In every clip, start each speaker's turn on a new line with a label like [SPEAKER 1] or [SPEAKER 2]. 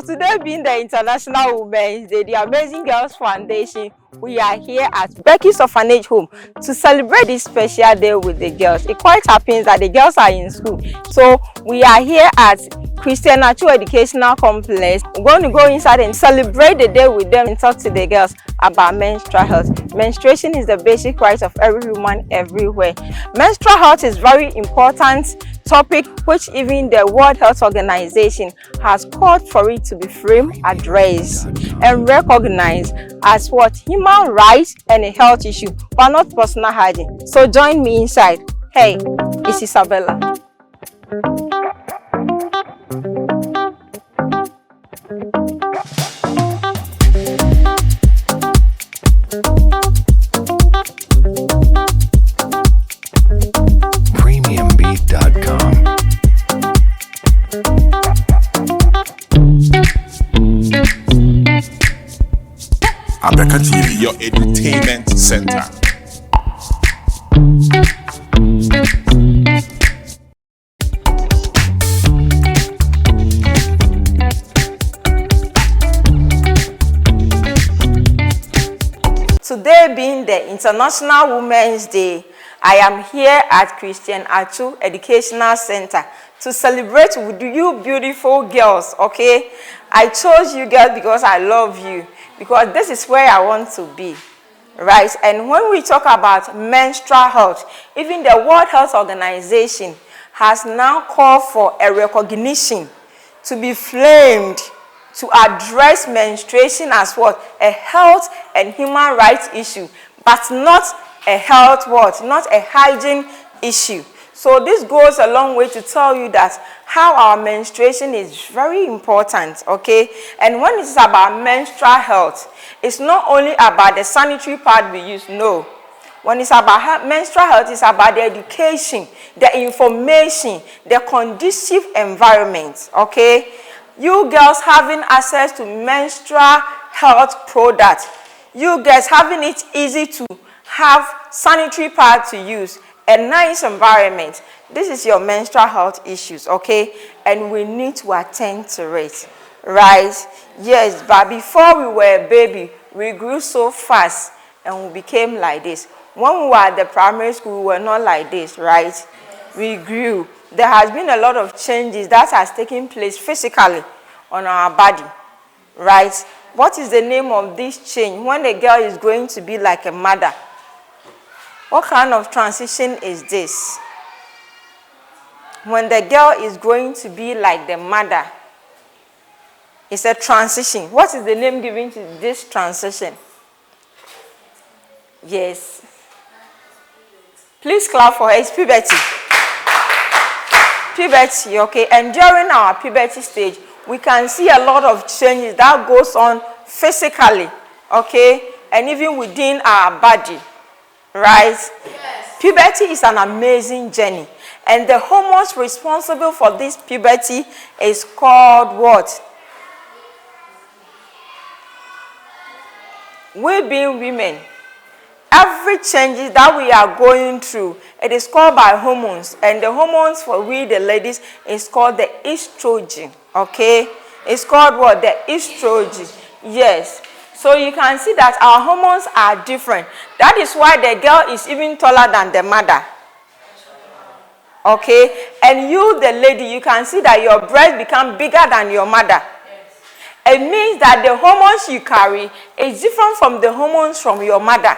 [SPEAKER 1] Today being the International Women's Day, the Amazing Girls Foundation, we are here at Becky's Orphanage Home to celebrate this special day with the girls. It quite happens that the girls are in school. So we are here at Atsu Educational Complex. We're going to go inside and celebrate the day with them and talk to the girls about menstrual health. Menstruation is the basic right of every woman everywhere. Menstrual health is very important topic which even the World Health Organization has called for it to be framed, addressed, and recognized as what human rights and a health issue, but not personal hygiene. So join me inside. Hey, it's Isabella.
[SPEAKER 2] Abeka TV, your entertainment center.
[SPEAKER 1] Today being the International Women's Day, I am here at Atsu Educational Center to celebrate with you beautiful girls, okay? I chose you girls because I love you, because this is where I want to be, right? And when we talk about menstrual health, even the World Health Organization has now called for a recognition to be framed to address menstruation as what? A health and human rights issue, but not a health what? Not a hygiene issue. So this goes a long way to tell you that how our menstruation is very important, okay? And when it's about menstrual health, it's not only about the sanitary part we use, no. When it's about menstrual health, it's about the education, the information, the conducive environment, okay? You girls having access to menstrual health products, you girls having it easy to have sanitary pad to use, a nice environment. This is your menstrual health issues, okay? And we need to attend to it, right? Yes, but before we were a baby, we grew so fast and we became like this. When we were at the primary school, we were not like this, right? We grew. There has been a lot of changes that has taken place physically on our body, right? What is the name of this change? When a girl is going to be like a mother, what kind of transition is this? When the girl is going to be like the mother, it's a transition. What is the name given to this transition? Yes. Please clap for her. It's puberty. Puberty, okay? And during our puberty stage, we can see a lot of changes that goes on physically, okay? And even within our body, right? Yes. Puberty is an amazing journey. And the hormones responsible for this puberty is called what? We being women, every change that we are going through, it is called by hormones. And the hormones for we, the ladies, is called the estrogen, okay? It's called what? The estrogen. Yes. So you can see that our hormones are different. That is why the girl is even taller than the mother. Okay? And you, the lady, you can see that your breast become bigger than your mother. Yes. It means that the hormones you carry is different from the hormones from your mother.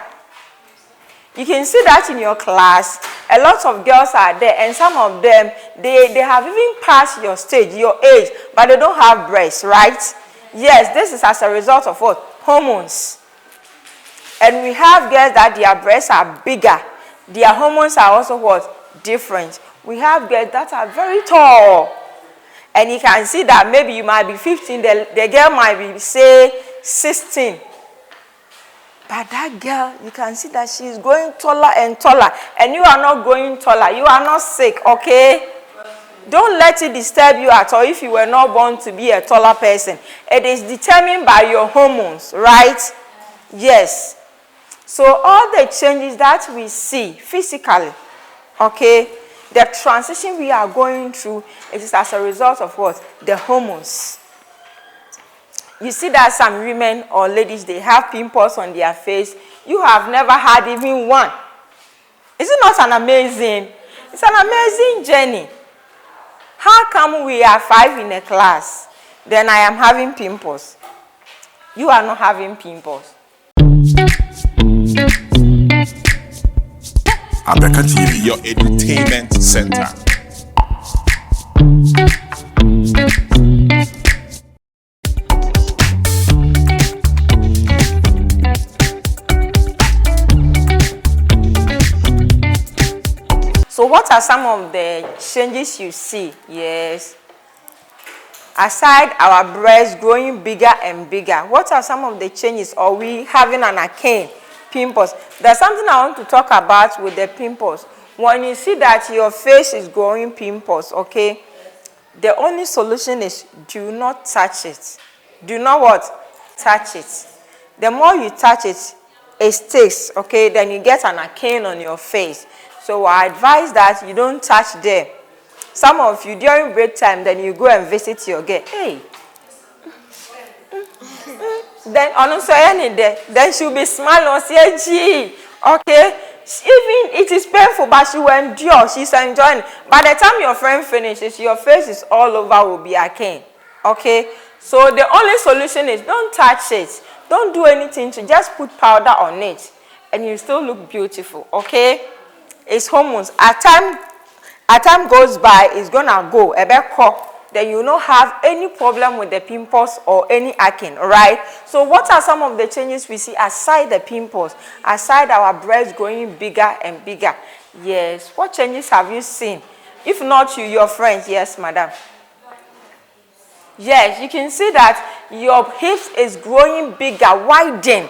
[SPEAKER 1] You can see that in your class. A lot of girls are there, and some of them, they have even passed your stage, your age, but they don't have breasts, right? Yes, this is as a result of what? Hormones. And we have girls that their breasts are bigger. Their hormones are also what? Different. We have girls that are very tall. And you can see that maybe you might be 15, the girl might be, say, 16. But that girl, you can see that she's going taller and taller. And you are not going taller. You are not sick, okay? Don't let it disturb you at all if you were not born to be a taller person. It is determined by your hormones, right? Yes. So all the changes that we see physically, okay, the transition we are going through, it is as a result of what? The hormones. You see that some women or ladies, they have pimples on their face. You have never had even one. Is it not an amazing? It's an amazing journey. How come we are 5 in a class, then I am having pimples? You are not having pimples.
[SPEAKER 2] Abeka TV, your entertainment center.
[SPEAKER 1] So what are some of the changes you see? Yes. Aside our breasts growing bigger and bigger, what are some of the changes? Are we having an acne, pimples? There's something I want to talk about with the pimples. When you see that your face is growing pimples, okay, the only solution is do not touch it. Do not what? Touch it. The more you touch it, it sticks, okay, then you get an acne on your face. So I advise that you don't touch there. Some of you, during break time, then you go and visit your girl. Hey. Then, then she'll be smiling, say, gee, okay. Even it is painful, but she will endure. She's enjoying. By the time your friend finishes, your face is all over, will be acne. Okay? So the only solution is don't touch it. Don't do anything to just put powder on it. And you still look beautiful. Okay? It's hormones. As time goes by, it's gonna go. Then you don't have any problem with the pimples or any acne, right? So what are some of the changes we see aside the pimples, aside our breasts growing bigger and bigger? Yes. What changes have you seen? If not you, your friends. Yes, madam. Yes, you can see that your hips is growing bigger, widening.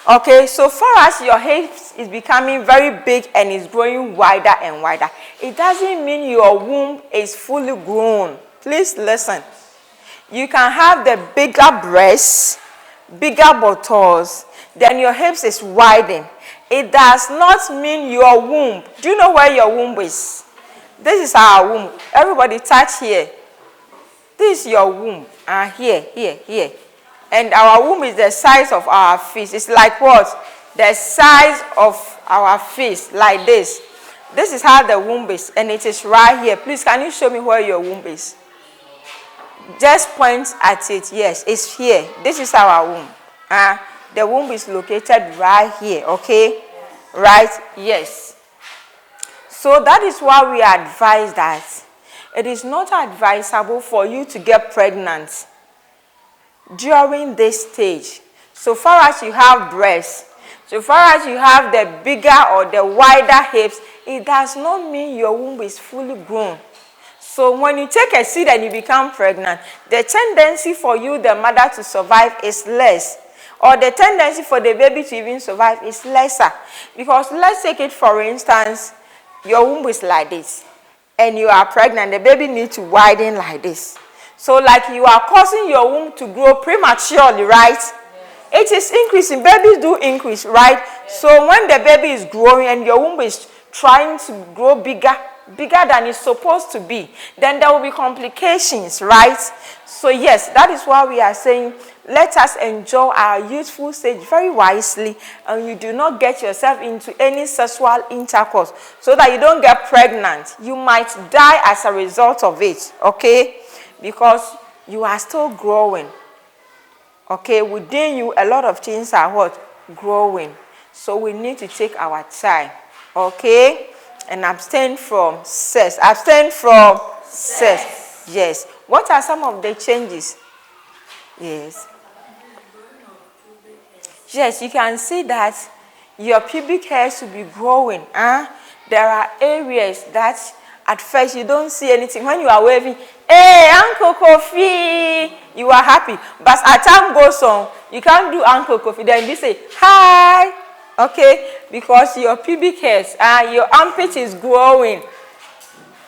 [SPEAKER 1] Okay, so far as your hips is becoming very big and is growing wider and wider, it doesn't mean your womb is fully grown. Please listen. You can have the bigger breasts, bigger buttocks, then your hips is widening. It does not mean your womb. Do you know where your womb is? This is our womb. Everybody touch here. This is your womb. Here. And our womb is the size of our fist. It's like what? The size of our fist, like this. This is how the womb is, and it is right here. Please, can you show me where your womb is? Just point at it. Yes, it's here. This is our womb. The womb is located right here, okay? Right? Yes. So that is why we advise that it is not advisable for you to get pregnant during this stage. So far as you have breasts, so far as you have the bigger or the wider hips, it does not mean your womb is fully grown. So when you take a seed and you become pregnant, the tendency for you, the mother, to survive is less. Or the tendency for the baby to even survive is lesser. Because let's take it for instance, your womb is like this. And you are pregnant, the baby needs to widen like this. So like you are causing your womb to grow prematurely, right? Yes. It is increasing. Babies do increase, right? Yes. So when the baby is growing and your womb is trying to grow bigger than it's supposed to be, then there will be complications, right? So yes, that is why we are saying, let us enjoy our youthful stage very wisely, and you do not get yourself into any sexual intercourse so that you don't get pregnant. You might die as a result of it, okay? Because you are still growing. Okay, within you, a lot of things are what? Growing. So we need to take our time. Okay? And abstain from sex. Abstain from sex. Yes. What are some of the changes? Yes. Yes, you can see that your pubic hair should be growing. There are areas that at first you don't see anything. When you are waving, hey, Uncle Kofi, you are happy. But as time goes on, you can't do Uncle Kofi. Then you say, hi. Okay? Because your pubic hairs, your armpit is growing.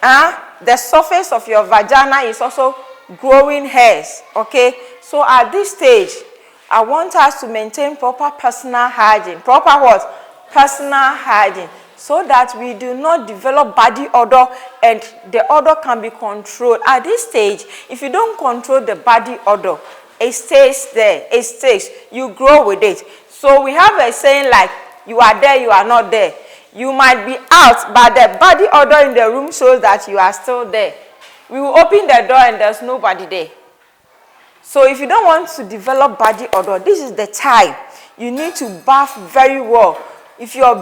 [SPEAKER 1] The surface of your vagina is also growing hairs. Okay? So at this stage, I want us to maintain proper personal hygiene. Proper what? Personal hygiene. So that we do not develop body odor and the odor can be controlled. At this stage, if you don't control the body odor, it stays there. It stays. You grow with it. So we have a saying like, you are there, you are not there. You might be out, but the body odor in the room shows that you are still there. We will open the door and there's nobody there. So if you don't want to develop body odor, this is the time. You need to bath very well. If your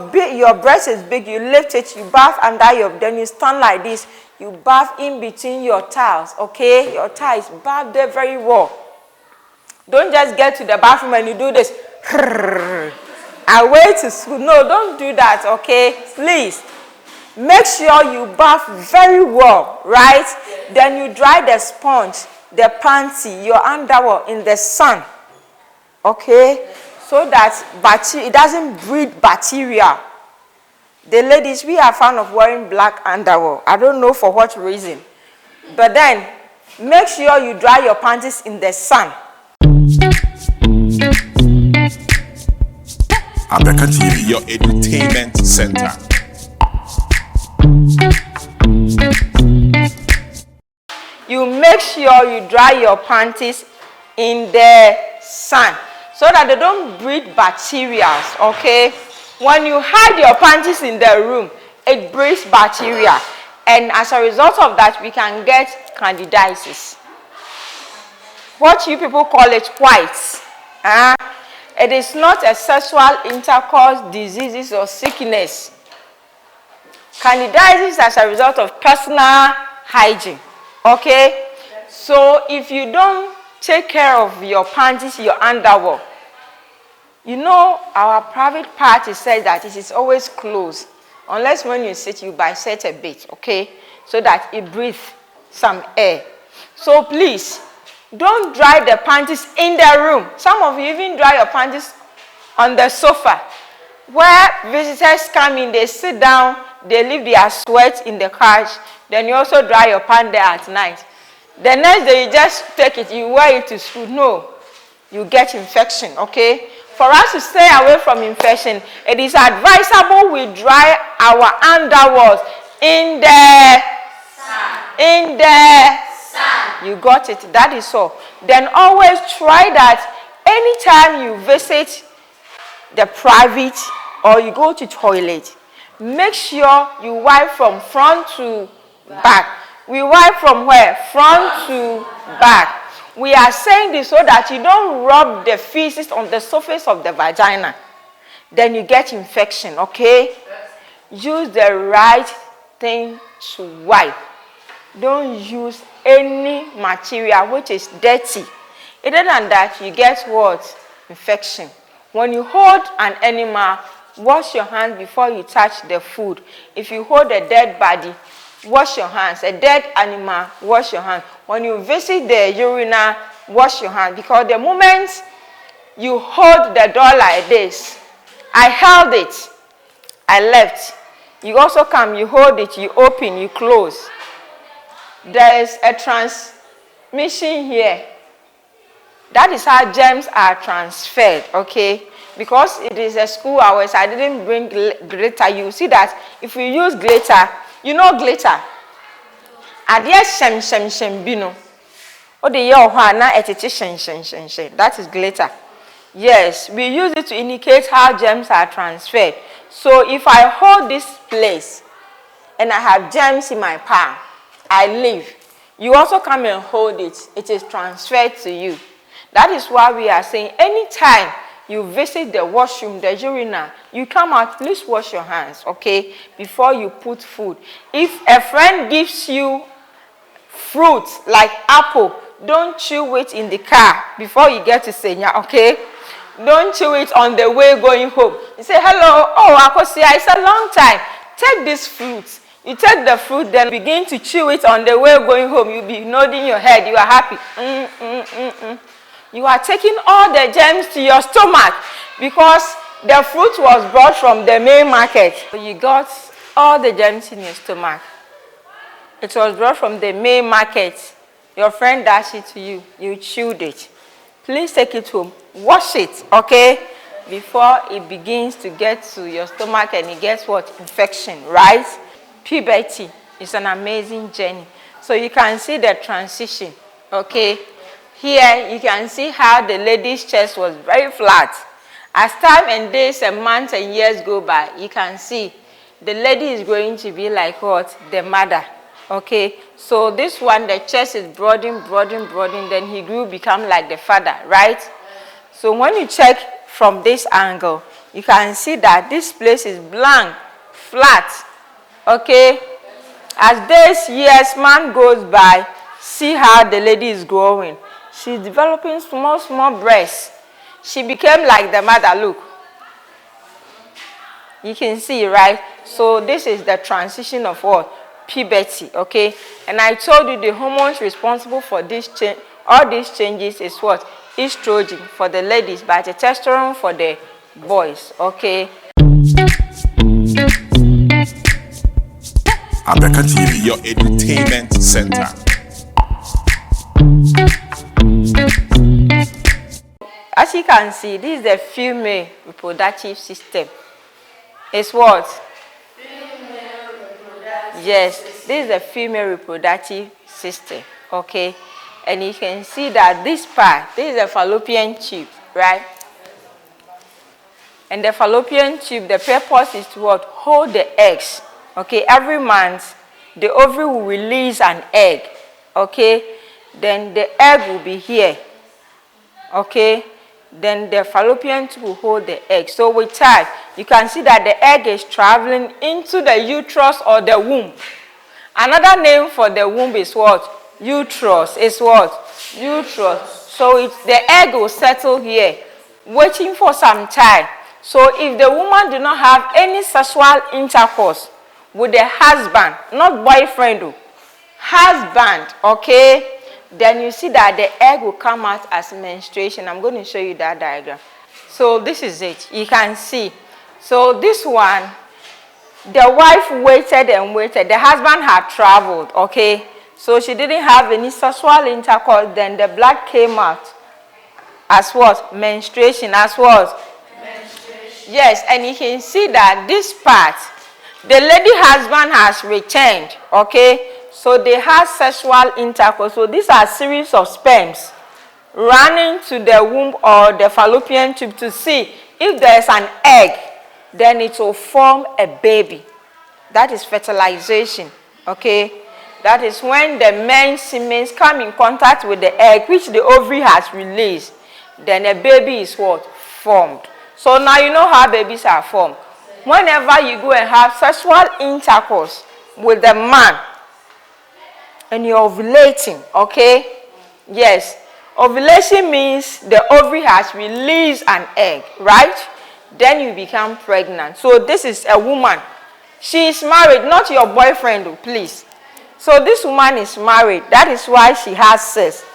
[SPEAKER 1] breast is big, you lift it, you bath under then you stand like this. You bath in between your tiles, okay? Your thighs, bath there very well. Don't just get to the bathroom and you do this. Away to school. No, don't do that, okay? Please. Make sure you bath very well, right? Then you dry the sponge, the panty, your underwear in the sun, okay? So that it doesn't breed bacteria. The ladies, we are fond of wearing black underwear. I don't know for what reason. But then, make sure you dry your panties in the sun.
[SPEAKER 2] Abeka TV, your entertainment center.
[SPEAKER 1] You make sure you dry your panties in the sun so that they don't breed bacteria, okay? When you hide your panties in the room, it breeds bacteria. And as a result of that, we can get candidiasis. What you people call it, whites. It is not a sexual intercourse diseases or sickness. Candidiasis as a result of personal hygiene. Okay? So if you don't take care of your panties, your underwear, you know our private party says that it is always closed. Unless when you sit, you bisect a bit, okay? So that it breathes some air. So please, don't dry the panties in the room. Some of you even dry your panties on the sofa. Where visitors come in, they sit down, they leave their sweat in the couch. Then you also dry your pants there at night. The next day, you just take it, you wear it to school. No, you get infection, okay? For us to stay away from infection, it is advisable we dry our underwear in the sun. In the sun. You got it. That is all. Then always try that anytime you visit the private or you go to toilet, make sure you wipe from front to back. We wipe from where? Front to back. We are saying this so that you don't rub the feces on the surface of the vagina. Then you get infection, okay? Use the right thing to wipe. Don't use any material which is dirty. Other than that, you get what? Infection. When you hold an animal, wash your hands before you touch the food. If you hold a dead body, wash your hands. A dead animal, wash your hands. When you visit the urinal, wash your hands. Because the moment you hold the door like this, I held it, I left. You also come, you hold it, you open, you close. There is a transmission here. That is how germs are transferred, okay? Because it is a school hours, I didn't bring glitter. You see that if we use glitter, you know glitter. Adia shem bino. O de yo na etete shen. That is glitter. Yes, we use it to indicate how germs are transferred. So if I hold this place and I have germs in my palm, I leave. You also come and hold it. It is transferred to you. That is why we are saying anytime you visit the washroom, the urinal, you come out, please wash your hands, okay, before you put food. If a friend gives you fruit like apple, don't chew it in the car before you get to Senya, okay? Don't chew it on the way going home. You say, hello, oh, Akosia, it's a long time. Take this fruit. You take the fruit, then begin to chew it on the way going home. You'll be nodding your head. You are happy. You are taking all the germs to your stomach because the fruit was brought from the main market. So you got all the germs in your stomach. It was brought from the main market. Your friend dashed it to you. You chewed it. Please take it home. Wash it, okay? Before it begins to get to your stomach and it gets what? Infection, right? Puberty is an amazing journey. So you can see the transition, okay? Here you can see how the lady's chest was very flat. As time and days and months and years go by, you can see the lady is going to be like what? The mother. Okay, so this one, the chest is broadening, then he grew, become like the father, right? So when you check from this angle, you can see that this place is blank, flat. Okay, as days, years, month goes by, see how the lady is growing. She's developing small breasts. She became like the mother, look. You can see, right? So this is the transition of what? Puberty, okay? And I told you the hormones responsible for this change, all these changes is what? Estrogen for the ladies, but testosterone for the boys, okay?
[SPEAKER 2] Abeka TV, your entertainment center.
[SPEAKER 1] As you can see, this is the female reproductive system. It's what? Female reproductive yes, system. This is the female reproductive system, okay? And you can see that this part, this is a fallopian tube, right? And the fallopian tube, the purpose is to what? Hold the eggs, okay? Every month, the ovary will release an egg, okay? Then the egg will be here, okay? Then the fallopian tube will hold the egg. So with time, you can see that the egg is traveling into the uterus or the womb. Another name for the womb is what? Uterus. Is what? Uterus. So the egg will settle here, waiting for some time. So if the woman do not have any sexual intercourse with the husband, not boyfriend, husband, okay? Then you see that the egg will come out as menstruation. I'm going to show you that diagram. So this is it. You can see. So this one, the wife waited and waited. The husband had traveled, okay? So she didn't have any sexual intercourse. Then the blood came out as what? Menstruation. As what? Menstruation. Yes, and you can see that this part, the lady husband has returned, okay? So they have sexual intercourse. So these are a series of sperms running to the womb or the fallopian tube to see if there is an egg, then it will form a baby. That is fertilization, okay? That is when the men's semen come in contact with the egg, which the ovary has released. Then a baby is what? Formed. So now you know how babies are formed. Whenever you go and have sexual intercourse with the man, and you're ovulating, okay? Yes. Ovulation means the ovary has released an egg, right? Then you become pregnant. So this is a woman. She is married, not your boyfriend, please. So this woman is married. That is why she has sex.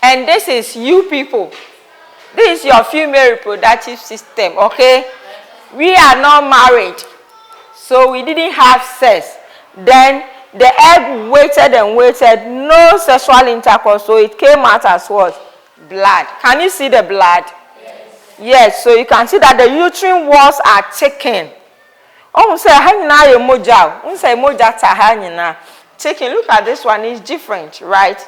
[SPEAKER 1] And this is you people. This is your female reproductive system, okay? We are not married. So we didn't have sex. Then the egg waited and waited, no sexual intercourse, so it came out as what? Blood. Can you see the blood? Yes. Yes, so you can see that the uterine walls are thickened. Oh, say, chicken, look at this one, it's different, right?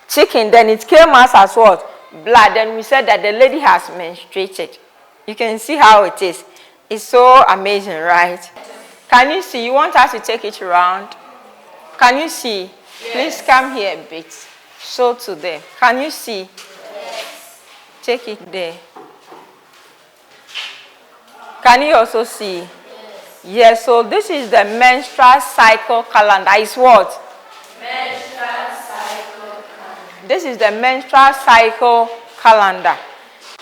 [SPEAKER 1] Chicken, then it came out as what? Blood. Then we said that the lady has menstruated. You can see how it is. It's so amazing, right? Can you see? You want us to take it around? Can you see? Yes. Please come here a bit. Show to them. Can you see? Yes. Take it there. Can you also see? Yes. Yes, so this is the menstrual cycle calendar. It's what? Menstrual cycle calendar. This is the menstrual cycle calendar.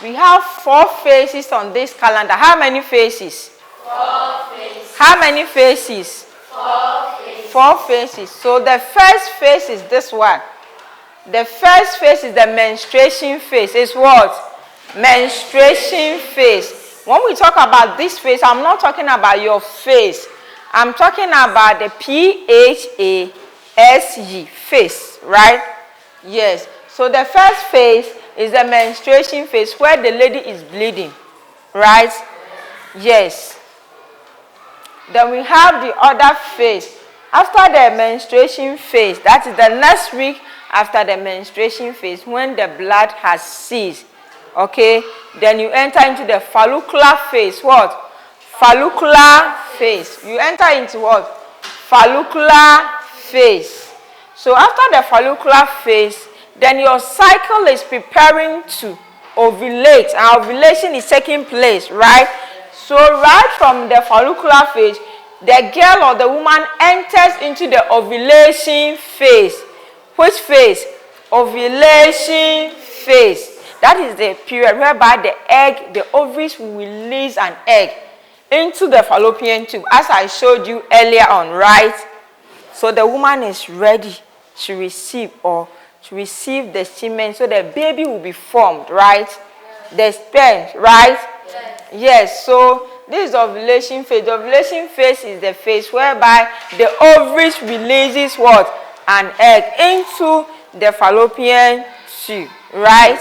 [SPEAKER 1] We have 4 phases on this calendar. How many phases? 4 phases. How many phases? 4 phases. 4 phases. So the first phase is this one. The first phase is the menstruation phase. It's what? Menstruation phase. When we talk about this phase, I'm not talking about your face. I'm talking about the PHASE phase, right? Yes. So the first phase is the menstruation phase where the lady is bleeding, right? Yes. Then we have the other phase. After the menstruation phase, that is the next week after the menstruation phase, when the blood has ceased, okay, then you enter into the follicular phase. What? Follicular phase. You enter into what? Follicular phase. So after the follicular phase, then your cycle is preparing to ovulate. And ovulation is taking place, right? So right from the follicular phase, the girl or the woman enters into the ovulation phase. Which phase? Ovulation phase. That is the period whereby the ovaries will release an egg into the fallopian tube, as I showed you earlier on, right? So the woman is ready to receive the semen, so the baby will be formed, right? The sperm, right? Yes. So this is ovulation phase. The ovulation phase is the phase whereby the ovaries releases what? An egg into the fallopian tube, right?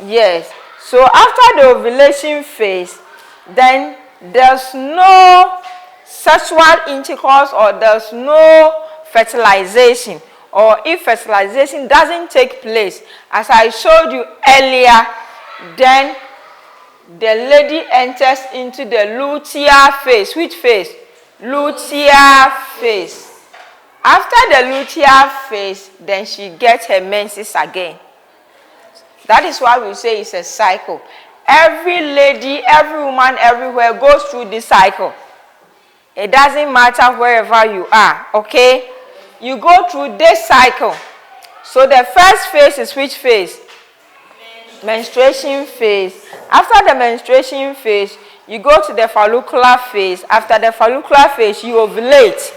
[SPEAKER 1] Yes. So after the ovulation phase, then there's no sexual intercourse, or there's no fertilization. Or if fertilization doesn't take place, as I showed you earlier, then the lady enters into the luteal phase. Which phase? Luteal phase. After the luteal phase, then she gets her menses again. That is why we say it's a cycle. Every lady, every woman, everywhere goes through this cycle. It doesn't matter wherever you are, okay? You go through this cycle. So the first phase is which phase? Menstruation phase. After the menstruation phase, you go to the follicular phase. After the follicular phase, you ovulate.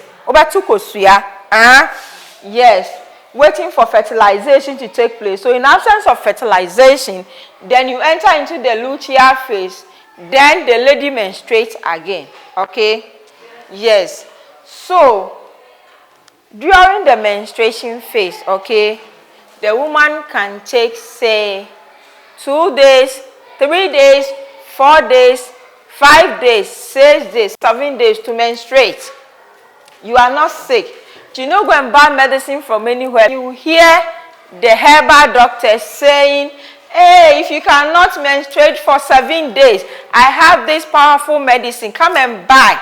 [SPEAKER 1] Yes. Waiting for fertilization to take place. So in absence of fertilization, then you enter into the luteal phase. Then the lady menstruates again. Okay? Yes. So during the menstruation phase, okay, the woman can take, say, 2 days, 3 days, 4 days, 5 days, 6 days, 7 days to menstruate. You are not sick. Do you know, go and buy medicine from anywhere? You hear the herbal doctor saying, hey, if you cannot menstruate for 7 days, I have this powerful medicine. Come and buy.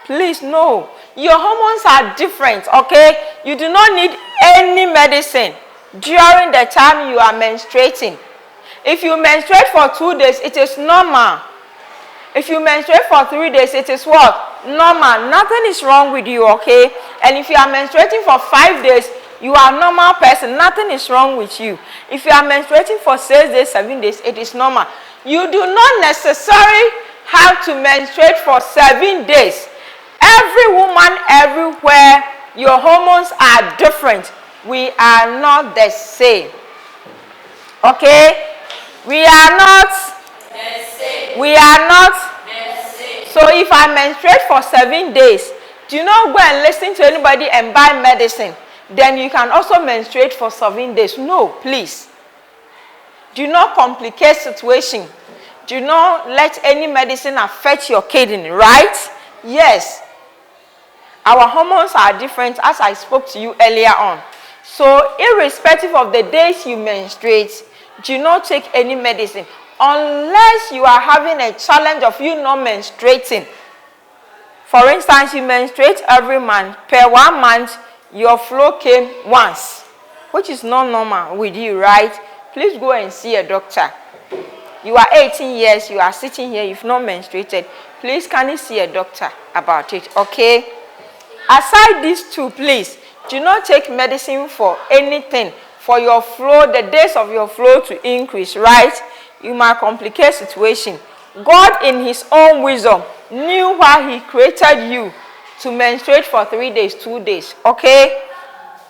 [SPEAKER 1] Please, no. Your hormones are different, okay? You do not need any medicine during the time you are menstruating. If you menstruate for 2 days, it is normal. If you menstruate for 3 days, it is what? Normal. Nothing is wrong with you, okay? And if you are menstruating for 5 days, you are a normal person. Nothing is wrong with you. If you are menstruating for 6 days, 7 days, it is normal. You do not necessarily have to menstruate for 7 days. Every woman, everywhere, your hormones are different. We are not the same. Okay? We are not. We are not. So if I menstruate for 7 days, do you not go and listen to anybody and buy medicine? Then you can also menstruate for 7 days. No, please. Do not complicate situation. Do not let any medicine affect your kidney, right? Yes. Our hormones are different, as I spoke to you earlier on. So irrespective of the days you menstruate, do not take any medicine unless you are having a challenge of you not menstruating. For instance, you menstruate every month. Per 1 month, your flow came once, which is not normal with you, right? Please go and see a doctor. You are 18 years, you are sitting here, you've not menstruated. Please, can you see a doctor about it, okay? Aside these two, please, do not take medicine for anything, for your flow, the days of your flow to increase, right? You might complicate situation. God, in his own wisdom, knew why he created you to menstruate for 3 days, 2 days, okay?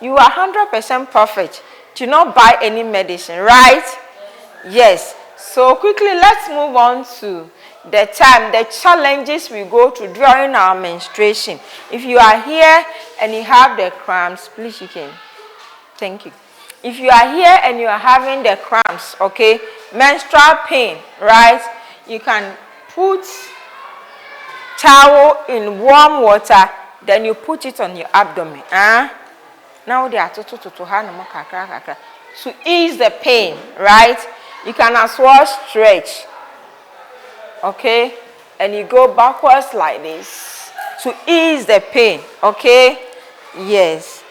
[SPEAKER 1] You are 100% perfect. Do not buy any medicine, right? Yes. So quickly, let's move on to the challenges we go through during our menstruation. If you are here and you have the cramps, please you can. Thank you. If you are here and you are having the cramps, okay, menstrual pain, right? You can put towel in warm water, then you put it on your abdomen. Now they are to ease the pain, right? You can as well stretch, okay? And you go backwards like this to ease the pain, okay? Yes.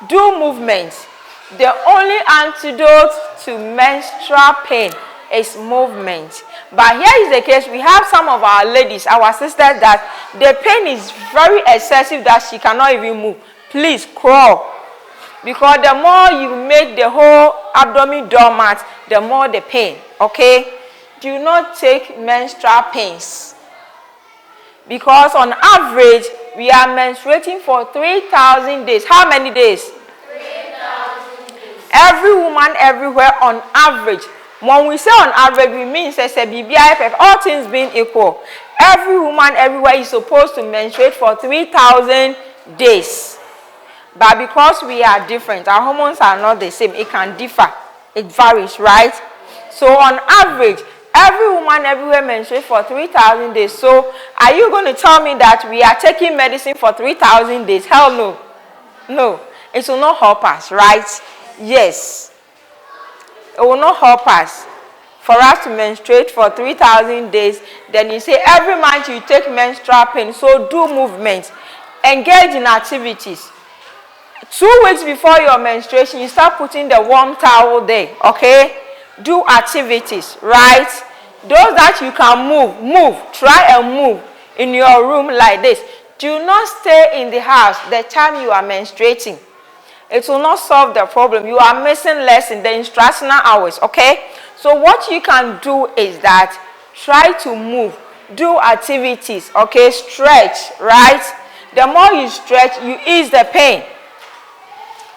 [SPEAKER 1] Do movements. The only antidote to menstrual pain is movement. But here is the case, we have some of our ladies, our sisters, that the pain is very excessive that she cannot even move. Please crawl. Because the more you make the whole abdomen dormant, the more the pain, okay? Do not take menstrual pains. Because on average, we are menstruating for 3,000 days. How many days?
[SPEAKER 3] 3,000 days.
[SPEAKER 1] Every woman everywhere on average. When we say on average, we mean all things being equal. Every woman everywhere is supposed to menstruate for 3,000 days. But because we are different, our hormones are not the same. It can differ. It varies, right? So on average, every woman everywhere menstruates for 3,000 days. So are you going to tell me that we are taking medicine for 3,000 days? Hell no. No. It will not help us, right? Yes. It will not help us for us to menstruate for 3,000 days. Then you say every month you take menstrual pain. So do movement. Engage in activities. 2 weeks before your menstruation, you start putting the warm towel there, okay? Do activities, right? Those that you can move. Try and move in your room like this. Do not stay in the house the time you are menstruating. It will not solve the problem. You are missing lesson, the instructional hours, okay? So what you can do is that try to move. Do activities, okay? Stretch, right? The more you stretch, you ease the pain.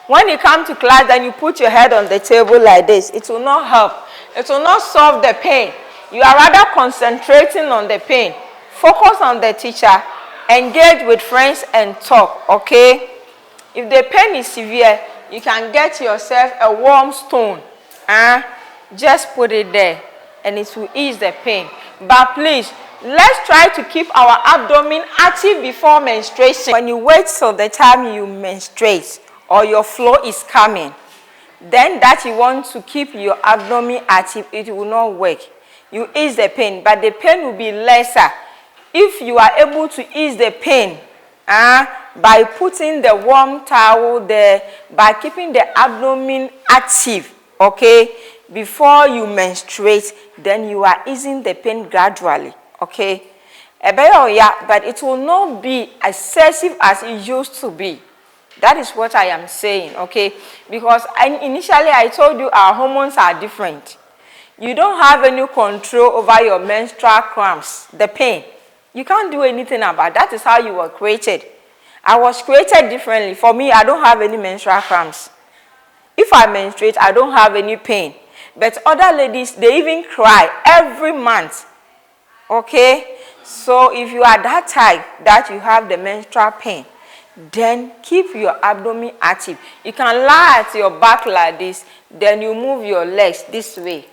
[SPEAKER 1] When you come to class, then you put your head on the table like this. It will not help. It will not solve the pain. You are rather concentrating on the pain. Focus on the teacher. Engage with friends and talk, okay? If the pain is severe, you can get yourself a warm stone. Just put it there, and it will ease the pain. But please, let's try to keep our abdomen active before menstruation. When you wait till the time you menstruate, or your flow is coming, then that you want to keep your abdomen active, it will not work. You ease the pain, but the pain will be lesser if you are able to ease the pain by putting the warm towel there, by keeping the abdomen active, okay, before you menstruate. Then you are easing the pain gradually, okay? But it will not be excessive as it used to be. That is what I am saying, okay? Because initially I told you our hormones are different. You don't have any control over your menstrual cramps, the pain. You can't do anything about it. That is how you were created. I was created differently. For me, I don't have any menstrual cramps. If I menstruate, I don't have any pain. But other ladies, they even cry every month, okay? So if you are that type that you have the menstrual pain, then keep your abdomen active. You can lie at your back like this, then you move your legs this way.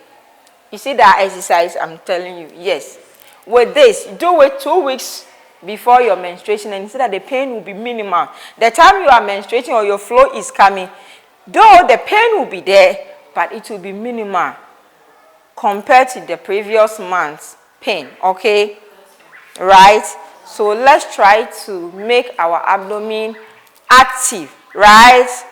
[SPEAKER 1] You see that exercise I'm telling you? Yes. With this, do it 2 weeks before your menstruation, and you see that the pain will be minimal. The time you are menstruating or your flow is coming, though the pain will be there, but it will be minimal compared to the previous month's pain, okay? Right? So let's try to make our abdomen active, right? Yes.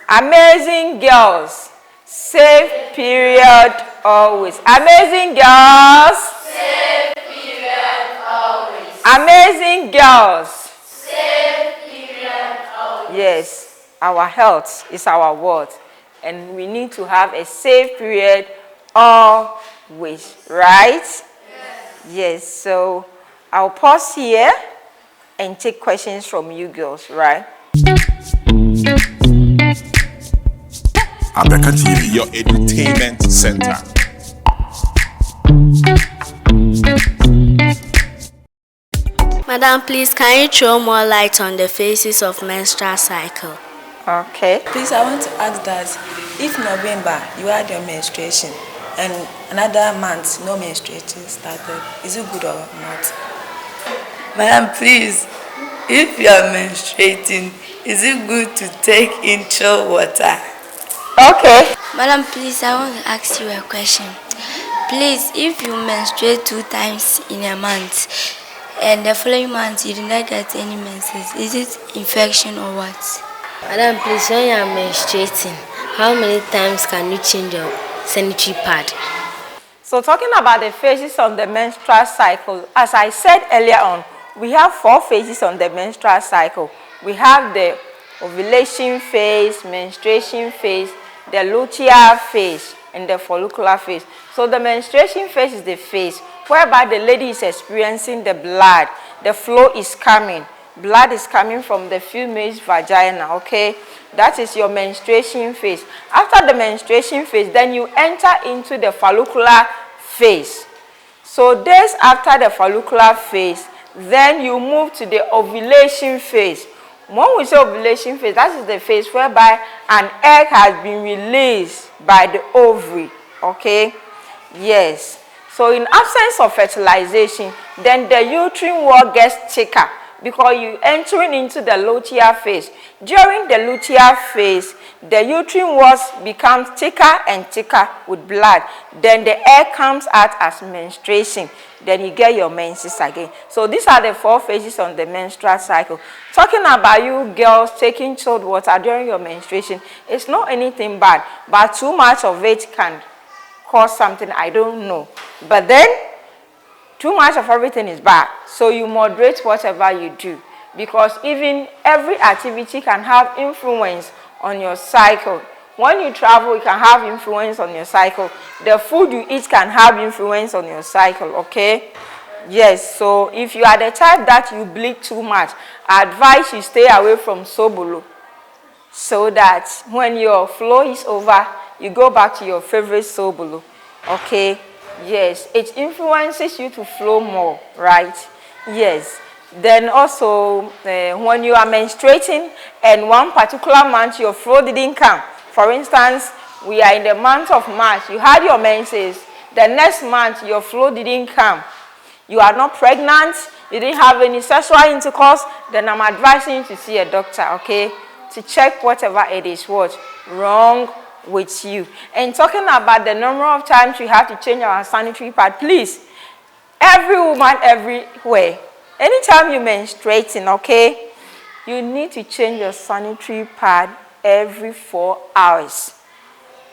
[SPEAKER 1] Amazing girls, safe period always. Amazing girls,
[SPEAKER 3] Safe period always.
[SPEAKER 1] Amazing girls,
[SPEAKER 3] Safe period always.
[SPEAKER 1] Yes, our health is our worth, and we need to have a safe period always, right?
[SPEAKER 3] Yes.
[SPEAKER 1] Yes, so I'll pause here and take questions from you girls, right?
[SPEAKER 2] Abeka TV, your entertainment center.
[SPEAKER 4] Madam, please, can you throw more light on the phases of menstrual cycle?
[SPEAKER 1] Okay.
[SPEAKER 5] Please, I want to ask that if November you had your menstruation and another month no menstruation started, is it good or not? Madam, please.
[SPEAKER 6] If you are menstruating, is it good to take in chilled water?
[SPEAKER 1] Okay.
[SPEAKER 4] Madam, please, I want to ask you a question. Please, if you menstruate 2 times in a month and the following month you do not get any menses, is it infection or what?
[SPEAKER 7] Madam, please, when you are menstruating, how many times can you change your sanitary pad?
[SPEAKER 1] So talking about the phases on the menstrual cycle, as I said earlier on, we have 4 phases on the menstrual cycle. We have the ovulation phase, menstruation phase, the luteal phase, and the follicular phase. So the menstruation phase is the phase whereby the lady is experiencing the blood. The flow is coming. Blood is coming from the female's vagina, okay? That is your menstruation phase. After the menstruation phase, then you enter into the follicular phase. So days after the follicular phase, then you move to the ovulation phase. When we say ovulation phase, that is the phase whereby an egg has been released by the ovary, okay? Yes. So in absence of fertilization, then the uterine wall gets thicker because you're entering into the luteal phase. During the luteal phase, the uterine walls become thicker and thicker with blood. Then the egg comes out as menstruation. Then you get your menses again. So these are the 4 phases on the menstrual cycle. Talking about you girls taking chilled water during your menstruation, it's not anything bad, but too much of it can cause something, I don't know. But then, too much of everything is bad. So you moderate whatever you do. Because even every activity can have influence on your cycle. When you travel, it can have influence on your cycle. The food you eat can have influence on your cycle, okay? Yes, so if you are the type that you bleed too much, I advise you stay away from Sobolo. So that when your flow is over, you go back to your favorite Sobolo, okay? Yes, it influences you to flow more, right? Yes. Then also, when you are menstruating and one particular month your flow didn't come. For instance, we are in the month of March. You had your menses. The next month, your flow didn't come. You are not pregnant. You didn't have any sexual intercourse. Then I'm advising you to see a doctor, okay? To check whatever it is what wrong with you. And talking about the number of times we have to change our sanitary pad, please, every woman everywhere, anytime you're menstruating, okay, you need to change your sanitary pad every 4 hours.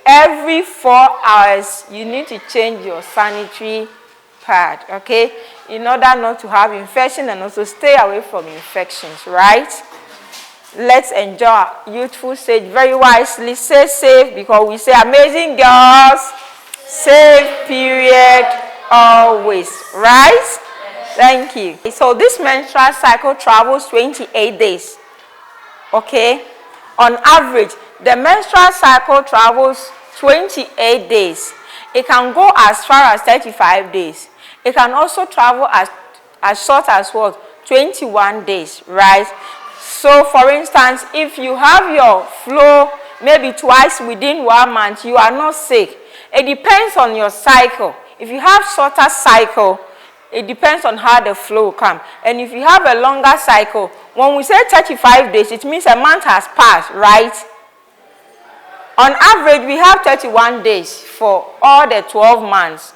[SPEAKER 1] Every 4 hours, you need to change your sanitary pad, okay, in order not to have infection and also stay away from infections, right? Let's enjoy our youthful stage very wisely. Stay safe because we say amazing girls, safe period, always, right? Thank you. So this menstrual cycle travels 28 days, okay? On average, the menstrual cycle travels 28 days. It can go as far as 35 days. It can also travel as short as what? 21 days, right? So, for instance, if you have your flow maybe twice within 1 month, you are not sick. It depends on your cycle. If you have shorter cycle, it depends on how the flow comes. And if you have a longer cycle, when we say 35 days, it means a month has passed, right? On average, we have 31 days for all the 12 months.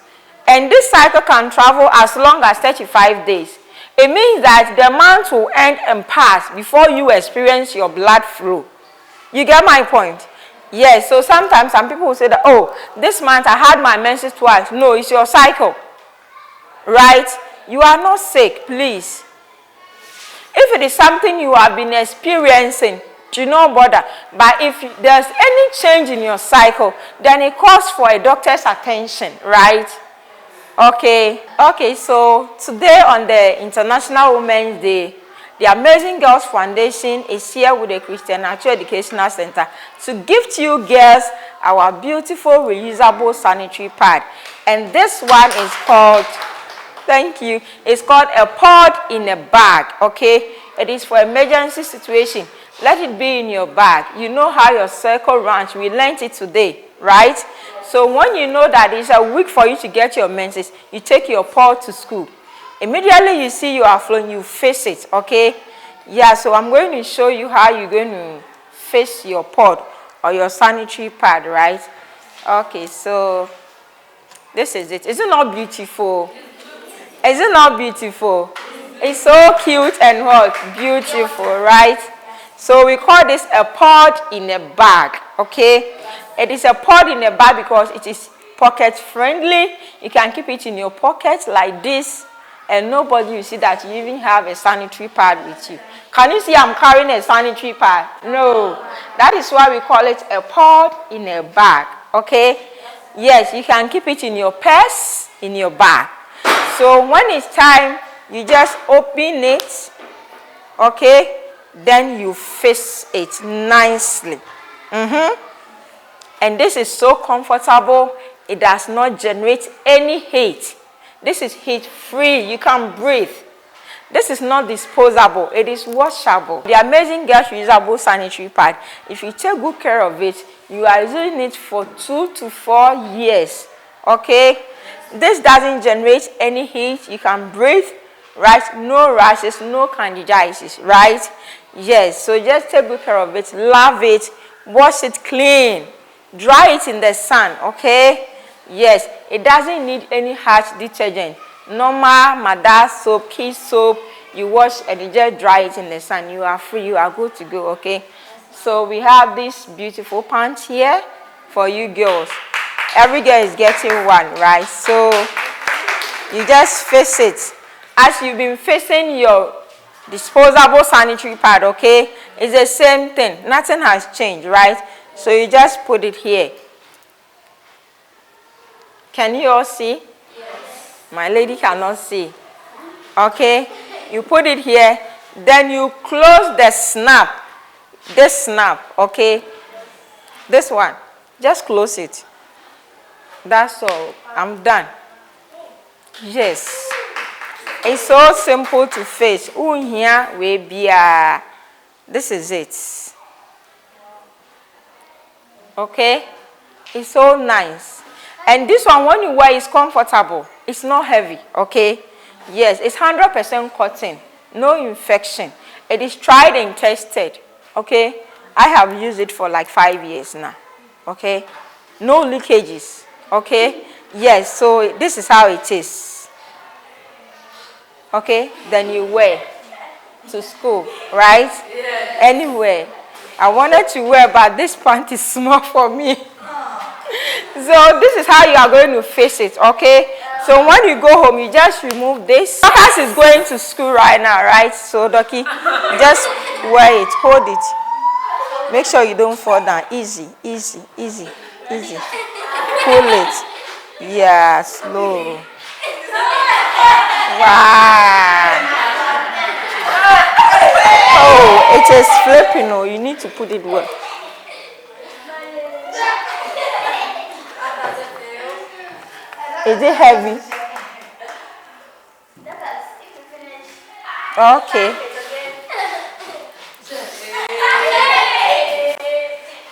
[SPEAKER 1] And this cycle can travel as long as 35 days. It means that the month will end and pass before you experience your blood flow. You get my point? Yes, so sometimes some people will say that, oh, this month I had my menses twice. No, it's your cycle. Right? You are not sick, please. If it is something you have been experiencing, do not bother. But if there's any change in your cycle, then it calls for a doctor's attention, right? Okay, so today on the International Women's Day, the Amazing Girls Foundation is here with the Christian Atsu Educational Center to gift you girls our beautiful reusable sanitary pad. And this one is called, thank you, it's called a pod in a bag, okay? It is for emergency situation. Let it be in your bag. You know how your circle runs. We learned it today, right? So when you know that it's a week for you to get your menses, you take your pod to school. Immediately you see you are flowing, you face it, okay? Yeah, so I'm going to show you how you're going to face your pod or your sanitary pad, right? Okay, so this is it. Is it not beautiful? Is it not beautiful? It's so cute and what? Beautiful, right? So we call this a pod in a bag, okay? It is a pod in a bag because it is pocket friendly. You can keep it in your pocket like this and nobody will see that you even have a sanitary pad with you. Can you see I'm carrying a sanitary pad? No. That is why we call it a pod in a bag, okay? Yes, you can keep it in your purse, in your bag. So when it's time, you just open it, okay? Then you face it nicely. And this is so comfortable. It does not generate any heat. This is heat free. You can breathe. This is not disposable. It is washable. The Amazing Girls reusable sanitary pad. If you take good care of it, you are using it for 2 to 4 years. Okay? This doesn't generate any heat. You can breathe, right? No rashes, no candidiasis, right? Yes. So just take good care of it. Love it. Wash it clean. Dry it in the sun. Okay? Yes. It doesn't need any harsh detergent. Normal mother soap, key soap, you wash and you just dry it in the sun. You are free, you are good to go, okay? So we have this beautiful pants here for you girls. Every girl is getting one, right? So you just face it. As you've been facing your disposable sanitary pad, okay? It's the same thing. Nothing has changed, right? So you just put it here. Can you all see? My lady cannot see. Okay? You put it here. Then you close the snap. This snap. Okay? This one. Just close it. That's all. I'm done. Yes. It's so simple to face. Here we be. This is it. Okay? It's so nice. And this one, when you wear, is comfortable. It's not heavy, okay? Yes, it's 100% cotton. No infection. It is tried and tested, okay? I have used it for like 5 years now, okay? No leakages, okay? Yes, so this is how it is. Okay? Then you wear to school, right? Yeah. Anywhere. I wanted to wear, but this pant is small for me. So this is how you are going to face it, okay? So when you go home, you just remove this. Dorcas is going to school right now, right? So Doki, just wear it, hold it. Make sure you don't fall down. Easy, easy, easy, easy. Pull it. Yeah, slow. Wow. Oh, it is flipping. Oh, you need to put it well. Is it heavy? Okay.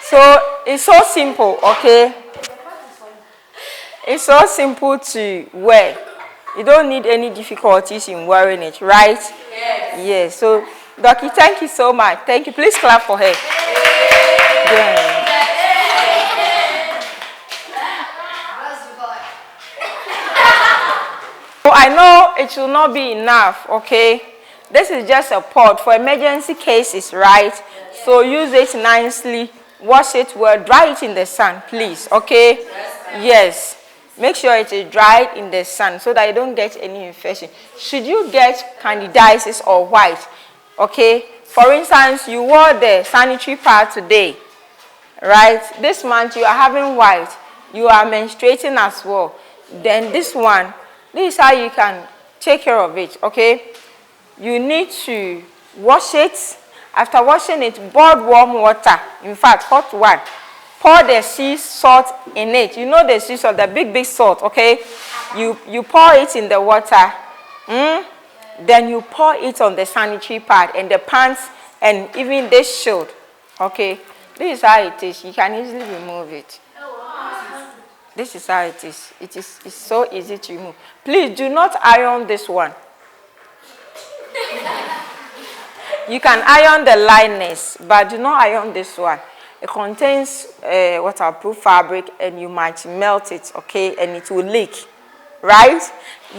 [SPEAKER 1] So it's so simple, okay? It's so simple to wear. You don't need any difficulties in wearing it, right? Yes. So, Doki, thank you so much. Thank you. Please clap for her. Yeah. I know it will not be enough, okay? This is just a pod for emergency cases, right? So use it nicely, wash it well, dry it in the sun, please, okay? Yes. Make sure it is dried in the sun so that you don't get any infection. Should you get candidiasis or white, okay? For instance, you wore the sanitary pad today, right? This month you are having white. You are menstruating as well. Then this one, this is how you can take care of it, okay? You need to wash it. After washing it, boil warm water. In fact, hot one. Pour the sea salt in it. You know the sea salt, the big salt, okay? You pour it in the water. Then you pour it on the sanitary pad and the pants and even this shield, okay? This is how it is. You can easily remove it. This is how it is. It's so easy to remove. Please do not iron this one. You can iron the liners, but do not iron this one. It contains waterproof fabric and you might melt it, okay, and it will leak, right?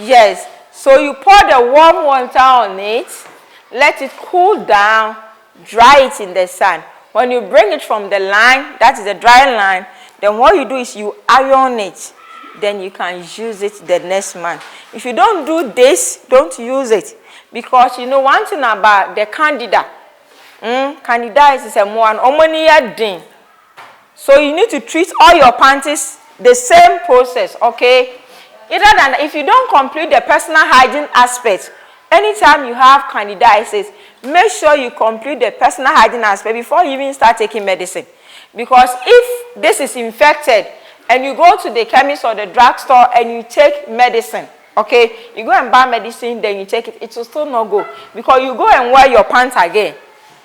[SPEAKER 1] Yes. So you pour the warm water on it, let it cool down, dry it in the sun. When you bring it from the line, that is the dry line, then what you do is you iron it. Then you can use it the next month. If you don't do this, don't use it. Because you know one thing about the candida. Candida is a more an thing. So you need to treat all your panties the same process, okay? Either than if you don't complete the personal hygiene aspect, anytime you have candidiasis, make sure you complete the personal hygiene aspect before you even start taking medicine. Because if this is infected and you go to the chemist or the drugstore and you take medicine, okay, you go and buy medicine, then you take it, it will still not go. Because you go and wear your pants again,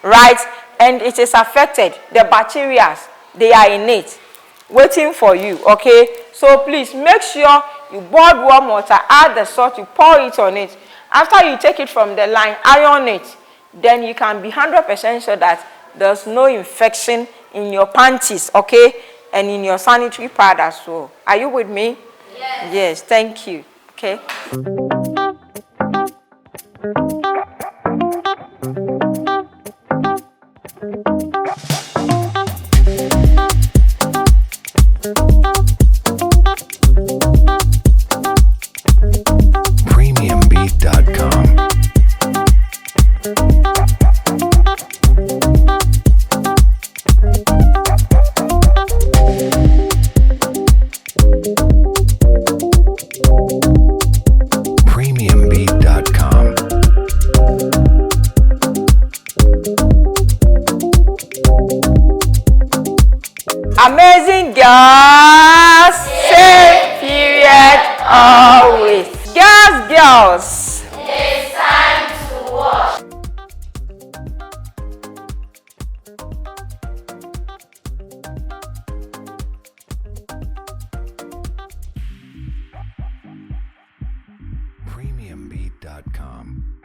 [SPEAKER 1] right? And it is affected. The bacteria, they are in it, waiting for you, okay? So please make sure you boil warm water, add the salt, you pour it on it. After you take it from the line, iron it. Then you can be 100% sure that there's no infection in your panties, okay? And in your sanitary pad as well. Are you with me?
[SPEAKER 3] Yes.
[SPEAKER 1] Yes, thank you. Okay.
[SPEAKER 8] Premiumbeat.com. Premiumbeat.com.
[SPEAKER 1] Amazing girls, safe period always. Girls.
[SPEAKER 3] It's time to wash.
[SPEAKER 8] Premiumbeat.com.